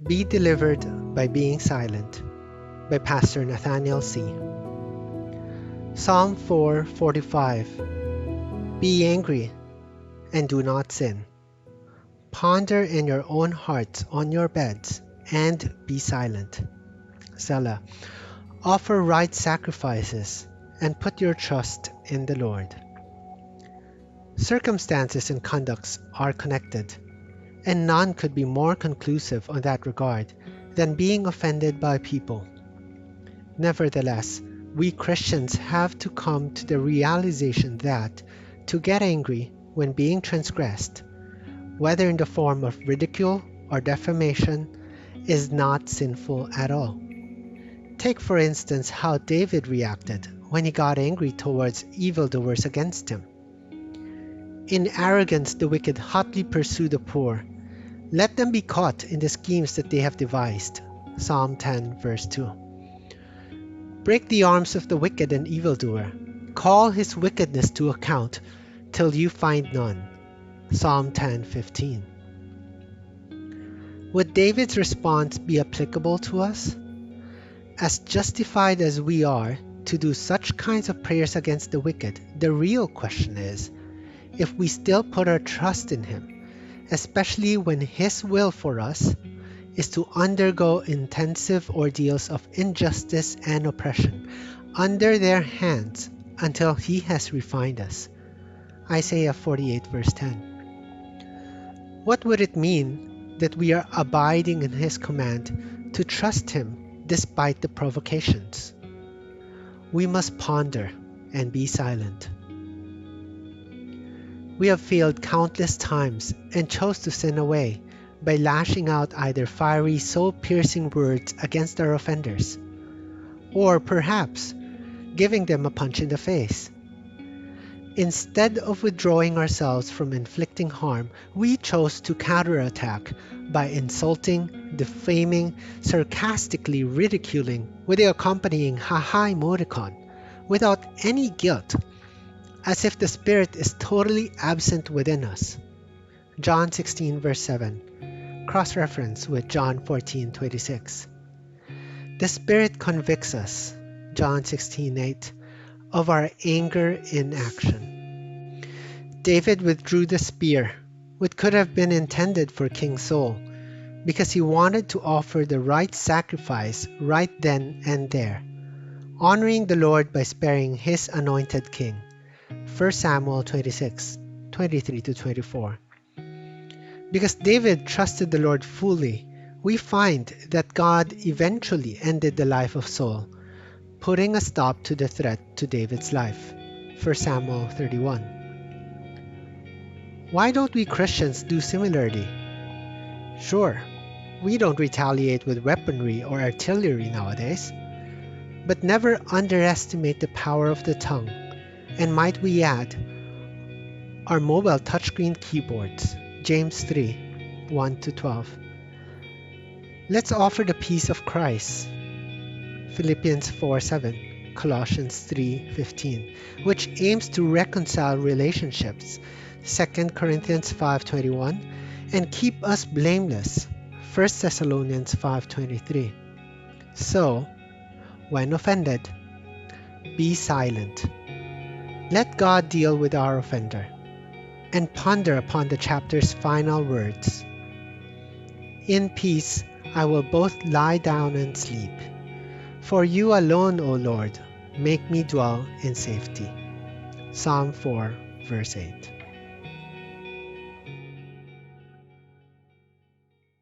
Be Delivered by Being Silent by Pastor Nathaniel C. Psalm 4:45. Be angry and do not sin. Ponder in your own hearts on your beds and be silent. Selah. Offer right sacrifices and put your trust in the Lord. Circumstances and conducts are connected, and none could be more conclusive on that regard than being offended by people. Nevertheless, we Christians have to come to the realization that to get angry when being transgressed, whether in the form of ridicule or defamation, is not sinful at all. Take for instance how David reacted when he got angry towards evildoers against him. In arrogance the wicked hotly pursue the poor. Let them be caught in the schemes that they have devised. Psalm 10 verse 2. Break the arms of the wicked and evildoer. Call his wickedness to account till you find none. Psalm 10:15. Would David's response be applicable to us? As justified as we are to do such kinds of prayers against the wicked, the real question is if we still put our trust in him, especially when his will for us is to undergo intensive ordeals of injustice and oppression under their hands until he has refined us. Isaiah 48 verse 10. What would it mean that we are abiding in his command to trust him despite the provocations? We must ponder and be silent. We have failed countless times and chose to sin away by lashing out either fiery, soul-piercing words against our offenders, or perhaps giving them a punch in the face. Instead of withdrawing ourselves from inflicting harm, we chose to counterattack by insulting, defaming, sarcastically ridiculing with the accompanying ha-ha emoticon without any guilt, as if the Spirit is totally absent within us. John 16 verse 7. Cross-reference with John 14:26. The Spirit convicts us, John 16:8, of our anger in action. David withdrew the spear, which could have been intended for King Saul, because he wanted to offer the right sacrifice right then and there, honoring the Lord by sparing his anointed king. 1 Samuel 26:23-24. Because David trusted the Lord fully, we find that God eventually ended the life of Saul, putting a stop to the threat to David's life. 1 Samuel 31. Why don't we Christians do similarly? Sure, we don't retaliate with weaponry or artillery nowadays, but never underestimate the power of the tongue, and might we add, our mobile touchscreen keyboards. James 3:1-12. Let's offer the peace of Christ. Philippians 4:7, Colossians 3:15, which aims to reconcile relationships. 2 Corinthians 5:21, and keep us blameless. 1 Thessalonians 5:23. So, when offended, be silent. Let God deal with our offender, and ponder upon the chapter's final words. In peace I will both lie down and sleep. For you alone, O Lord, make me dwell in safety. Psalm 4, verse 8.